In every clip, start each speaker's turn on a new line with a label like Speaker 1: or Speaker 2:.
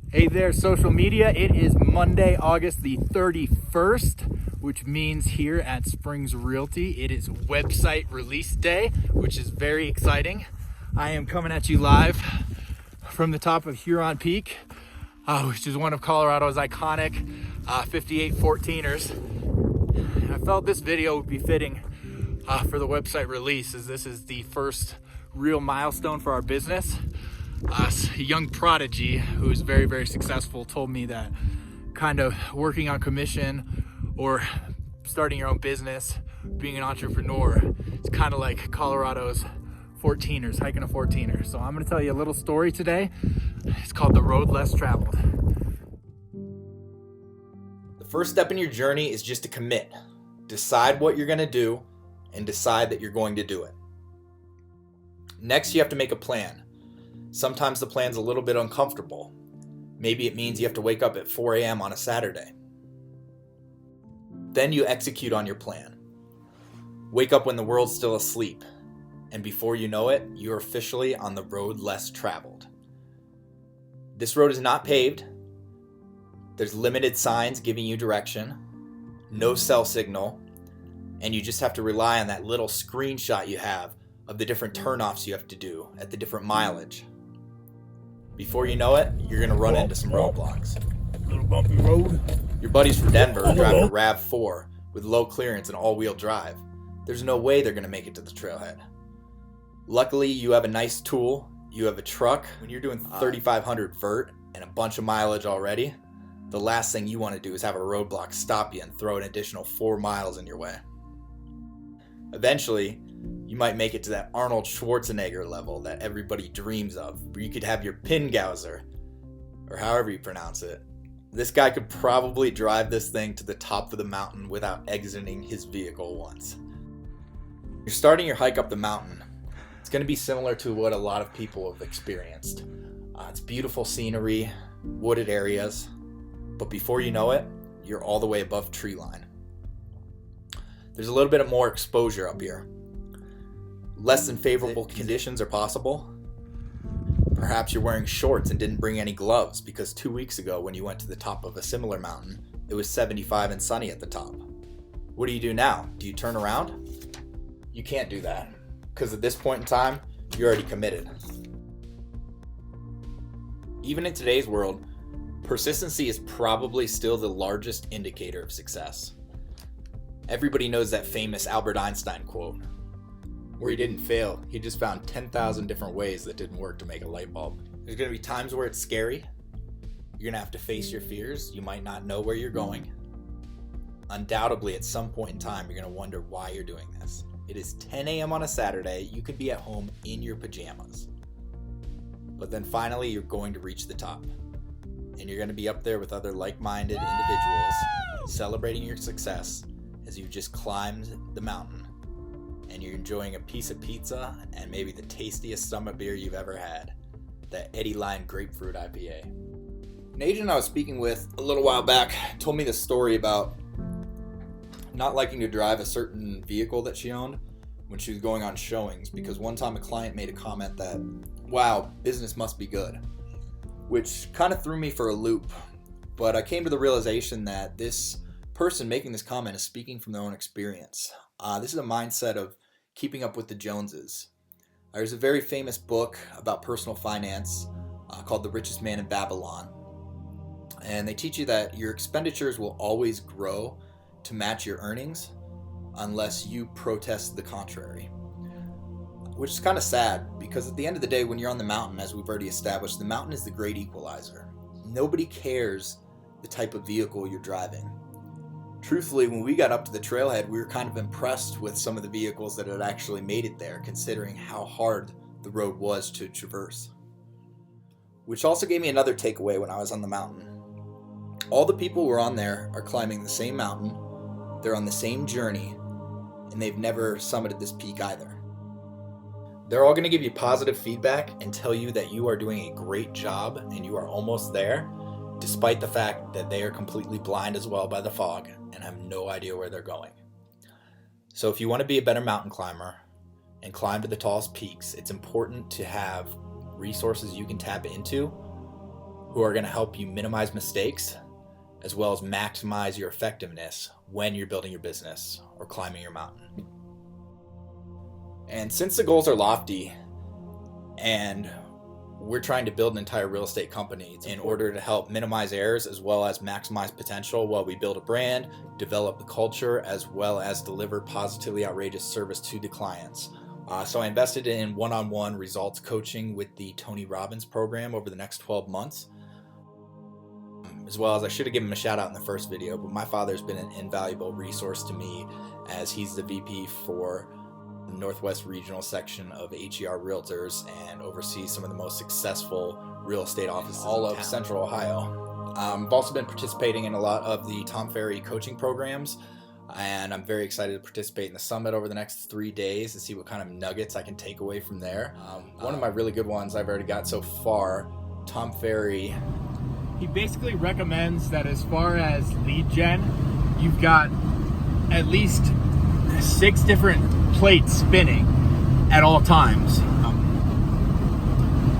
Speaker 1: Hey there, social media. It is Monday, August the 31st, which means here at Springs Realty, it is website release day, which is very exciting. I am coming at you live from the top of Huron Peak, which is one of Colorado's iconic 58 14ers. And I felt this video would be fitting for the website release, as this is the first real milestone for our business. A young prodigy who is very, very successful told me that kind of working on commission or starting your own business, being an entrepreneur, is kind of like Colorado's 14ers, hiking a 14er. So I'm going to tell you a little story today. It's called The Road Less Traveled.
Speaker 2: The first step in your journey is just to commit. Decide what you're going to do and decide that you're going to do it. Next, you have to make a plan. Sometimes the plan's a little bit uncomfortable. Maybe it means you have to wake up at 4 a.m. on a Saturday. Then you execute on your plan. Wake up when the world's still asleep, and before you know it, you're officially on the road less traveled. This road is not paved. There's limited signs giving you direction, no cell signal, and you just have to rely on that little screenshot you have of the different turnoffs you have to do at the different mileage. Before you know it, you're going to run into some roadblocks.
Speaker 1: Little bumpy road.
Speaker 2: Your buddies from Denver are driving a RAV4 with low clearance and all-wheel drive. There's no way they're going to make it to the trailhead. Luckily, you have a nice tool. You have a truck. When you're doing 3,500 vert and a bunch of mileage already, the last thing you want to do is have a roadblock stop you and throw an additional 4 miles in your way. Eventually, you might make it to that Arnold Schwarzenegger level that everybody dreams of, where you could have your Pingauser, or however you pronounce it. This guy could probably drive this thing to the top of the mountain without exiting his vehicle once. You're starting your hike up the mountain. It's going to be similar to what a lot of people have experienced. It's beautiful scenery, wooded areas, but before you know it, you're all the way above tree line. There's a little bit of more exposure up here. Less than favorable conditions are possible. Perhaps you're wearing shorts and didn't bring any gloves because 2 weeks ago when you went to the top of a similar mountain, it was 75 and sunny at the top. What do you do now? Do you turn around? You can't do that because at this point in time, you're already committed. Even in today's world, persistency is probably still the largest indicator of success. Everybody knows that famous Albert Einstein quote, where he didn't fail, he just found 10,000 different ways that didn't work to make a light bulb. There's going to be times where it's scary. You're going to have to face your fears. You might not know where you're going. Undoubtedly, at some point in time, you're going to wonder why you're doing this. It is 10 a.m. on a Saturday. You could be at home in your pajamas. But then finally, you're going to reach the top. And you're going to be up there with other like-minded individuals celebrating your success as you just climbed the mountain. And you're enjoying a piece of pizza and maybe the tastiest summer beer you've ever had, the Eddie Line Grapefruit IPA. An agent I was speaking with a little while back told me this story about not liking to drive a certain vehicle that she owned when she was going on showings, because one time a client made a comment that, wow, business must be good, which kind of threw me for a loop. But I came to the realization that this person making this comment is speaking from their own experience. This is a mindset of keeping up with the Joneses. There's a very famous book about personal finance called The Richest Man in Babylon. And they teach you that your expenditures will always grow to match your earnings unless you protest the contrary. Which is kind of sad, because at the end of the day, when you're on the mountain, as we've already established, the mountain is the great equalizer. Nobody cares the type of vehicle you're driving. Truthfully, when we got up to the trailhead, we were kind of impressed with some of the vehicles that had actually made it there, considering how hard the road was to traverse. Which also gave me another takeaway when I was on the mountain. All the people who are on there are climbing the same mountain, they're on the same journey, and they've never summited this peak either. They're all going to give you positive feedback and tell you that you are doing a great job and you are almost there, despite the fact that they are completely blind as well by the fog and have no idea where they're going. So if you want to be a better mountain climber and climb to the tallest peaks, it's important to have resources you can tap into who are going to help you minimize mistakes as well as maximize your effectiveness when you're building your business or climbing your mountain. And since the goals are lofty and we're trying to build an entire real estate company in order to help minimize errors as well as maximize potential while we build a brand, develop the culture, as well as deliver positively outrageous service to the clients. So I invested in one-on-one results coaching with the Tony Robbins program over the next 12 months. As well as, I should have given him a shout out in the first video, but my father's been an invaluable resource to me as he's the VP for Northwest Regional section of HER Realtors and oversees some of the most successful real estate offices all of Central Ohio. I've also been participating in a lot of the Tom Ferry coaching programs, and I'm very excited to participate in the summit over the next 3 days to see what kind of nuggets I can take away from there. One of my really good ones I've already got so far, Tom Ferry.
Speaker 1: He basically recommends that as far as lead gen, you've got at least 6 different plates spinning at all times.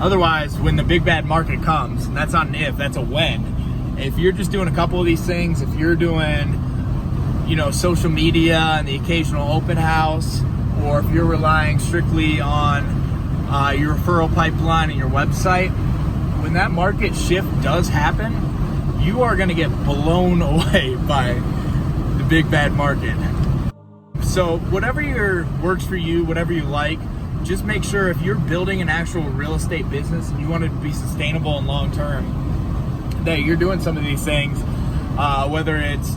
Speaker 1: Otherwise, when the big bad market comes, and that's not an if, that's a when. If you're just doing a couple of these things, if you're doing, social media and the occasional open house, or if you're relying strictly on your referral pipeline and your website, when that market shift does happen, you are going to get blown away by the big bad market. So whatever works for you, whatever you like, just make sure if you're building an actual real estate business and you want it to be sustainable and long term, that you're doing some of these things, whether it's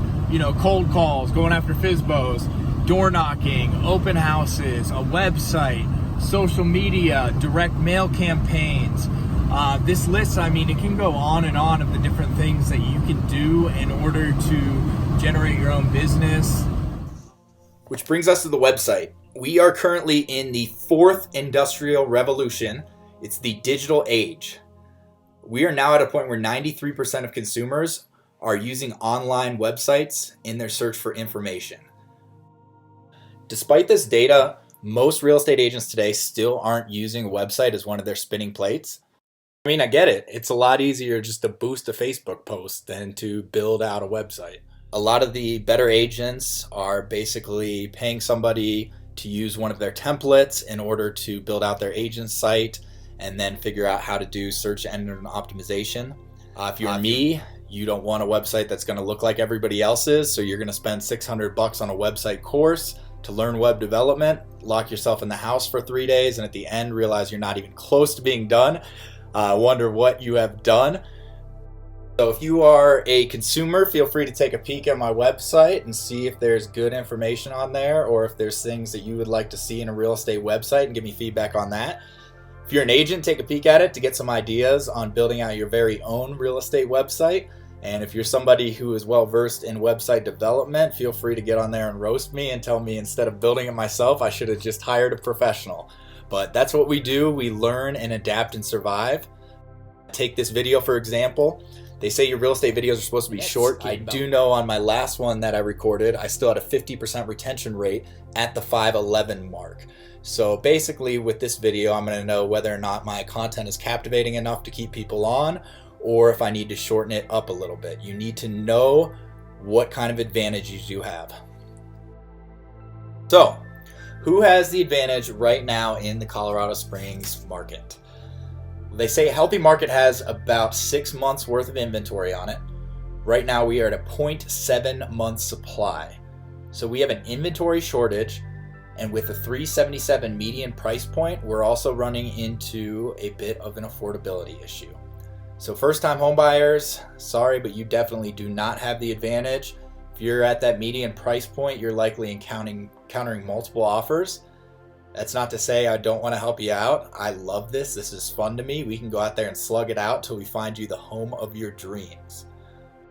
Speaker 1: cold calls, going after FSBOs, door knocking, open houses, a website, social media, direct mail campaigns. This list, it can go on and on of the different things that you can do in order to generate your own business.
Speaker 2: Which brings us to the website. We are currently in the 4th industrial revolution. It's the digital age. We are now at a point where 93% of consumers are using online websites in their search for information. Despite this data, most real estate agents today still aren't using a website as one of their spinning plates. I get it. It's a lot easier just to boost a Facebook post than to build out a website. A lot of the better agents are basically paying somebody to use one of their templates in order to build out their agent site and then figure out how to do search engine optimization. If you're me, you don't want a website that's going to look like everybody else's, so you're going to spend $600 on a website course to learn web development, lock yourself in the house for 3 days, and at the end realize you're not even close to being done. Wonder what you have done. So if you are a consumer, feel free to take a peek at my website and see if there's good information on there, or if there's things that you would like to see in a real estate website, and give me feedback on that. If you're an agent, take a peek at it to get some ideas on building out your very own real estate website. And if you're somebody who is well versed in website development, feel free to get on there and roast me and tell me instead of building it myself, I should have just hired a professional. But that's what we do. We learn and adapt and survive. Take this video for example. They say your real estate videos are supposed to be short. I do know on my last one that I recorded, I still had a 50% retention rate at the 5:11 mark. So basically with this video, I'm going to know whether or not my content is captivating enough to keep people on, or if I need to shorten it up a little bit. You need to know what kind of advantages you have. So, who has the advantage right now in the Colorado Springs market? They say a healthy market has about 6 months worth of inventory on it. Right now we are at a 0.7 month supply. So we have an inventory shortage, and with a $377 median price point, we're also running into a bit of an affordability issue. So first time home buyers, sorry, but you definitely do not have the advantage. If you're at that median price point, you're likely encountering multiple offers. That's not to say I don't want to help you out. I love this. This is fun to me. We can go out there and slug it out till we find you the home of your dreams.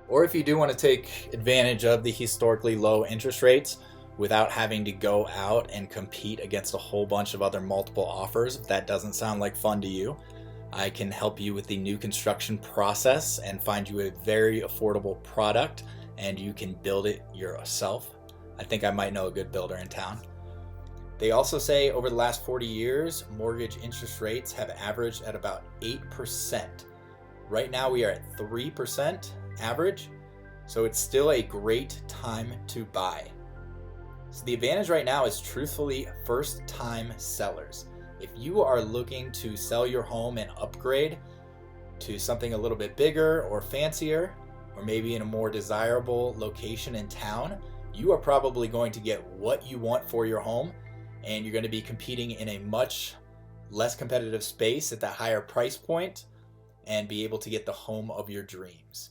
Speaker 2: Or if you do want to take advantage of the historically low interest rates without having to go out and compete against a whole bunch of other multiple offers, if that doesn't sound like fun to you, I can help you with the new construction process and find you a very affordable product, and you can build it yourself. I think I might know a good builder in town. They also say over the last 40 years, mortgage interest rates have averaged at about 8%, Right now we are at 3% average, so it's still a great time to buy. So the advantage right now is truthfully first-time sellers. If you are looking to sell your home and upgrade to something a little bit bigger or fancier, or maybe in a more desirable location in town, you are probably going to get what you want for your home, and you're going to be competing in a much less competitive space at that higher price point and be able to get the home of your dreams.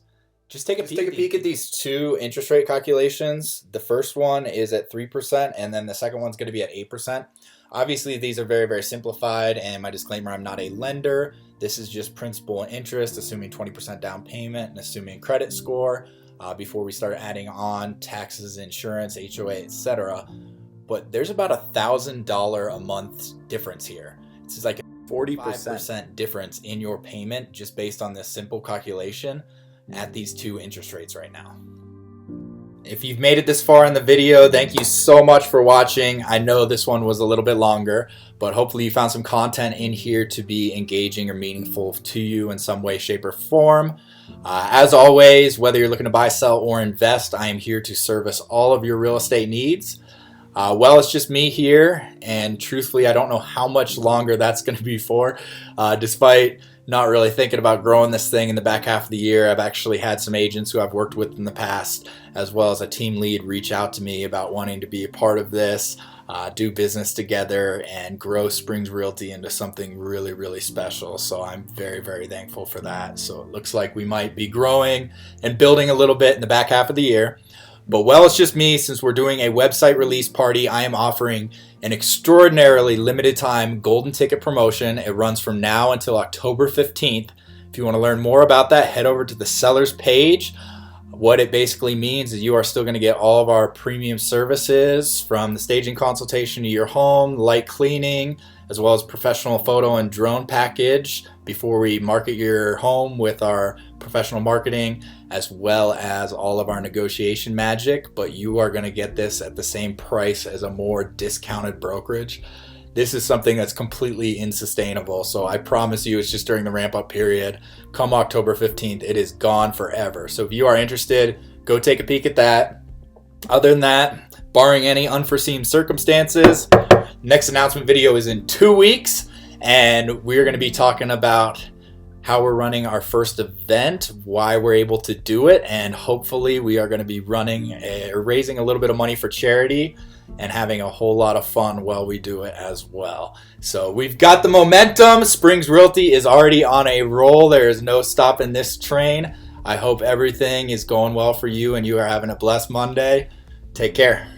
Speaker 2: Just take a peek at these two interest rate calculations. The first one is at 3%, and then the second one's going to be at 8%. Obviously, these are very, very simplified, and my disclaimer, I'm not a lender. This is just principal and interest, assuming 20% down payment and assuming credit score before we start adding on taxes, insurance, HOA, etc. But there's about $1,000 a month difference here. It's like a 40% difference in your payment just based on this simple calculation at these two interest rates right now. If you've made it this far in the video, thank you so much for watching. I know this one was a little bit longer, but hopefully you found some content in here to be engaging or meaningful to you in some way, shape, or form. As always, whether you're looking to buy, sell, or invest, I am here to service all of your real estate needs. Well, it's just me here, and truthfully, I don't know how much longer that's going to be for, despite not really thinking about growing this thing in the back half of the year. I've actually had some agents who I've worked with in the past, as well as a team lead, reach out to me about wanting to be a part of this, do business together, and grow Springs Realty into something really, really special. So I'm very, very thankful for that. So it looks like we might be growing and building a little bit in the back half of the year. But well, it's just me. Since we're doing a website release party, I am offering an extraordinarily limited time golden ticket promotion. It runs from now until October 15th. If you want to learn more about that, head over to the sellers page. What it basically means is you are still going to get all of our premium services, from the staging consultation to your home, light cleaning, as well as professional photo and drone package before we market your home with our professional marketing, as well as all of our negotiation magic. But you are going to get this at the same price as a more discounted brokerage. This is something that's completely insustainable. So I promise you, it's just during the ramp up period. Come October 15th, it is gone forever. So if you are interested, go take a peek at that. Other than that, barring any unforeseen circumstances, next announcement video is in 2 weeks, and we're going to be talking about how we're running our first event, why we're able to do it, and hopefully we are going to be raising a little bit of money for charity and having a whole lot of fun while we do it as well. So we've got the momentum. Springs Realty is already on a roll. There is no stopping this train. I hope everything is going well for you and you are having a blessed Monday. Take care.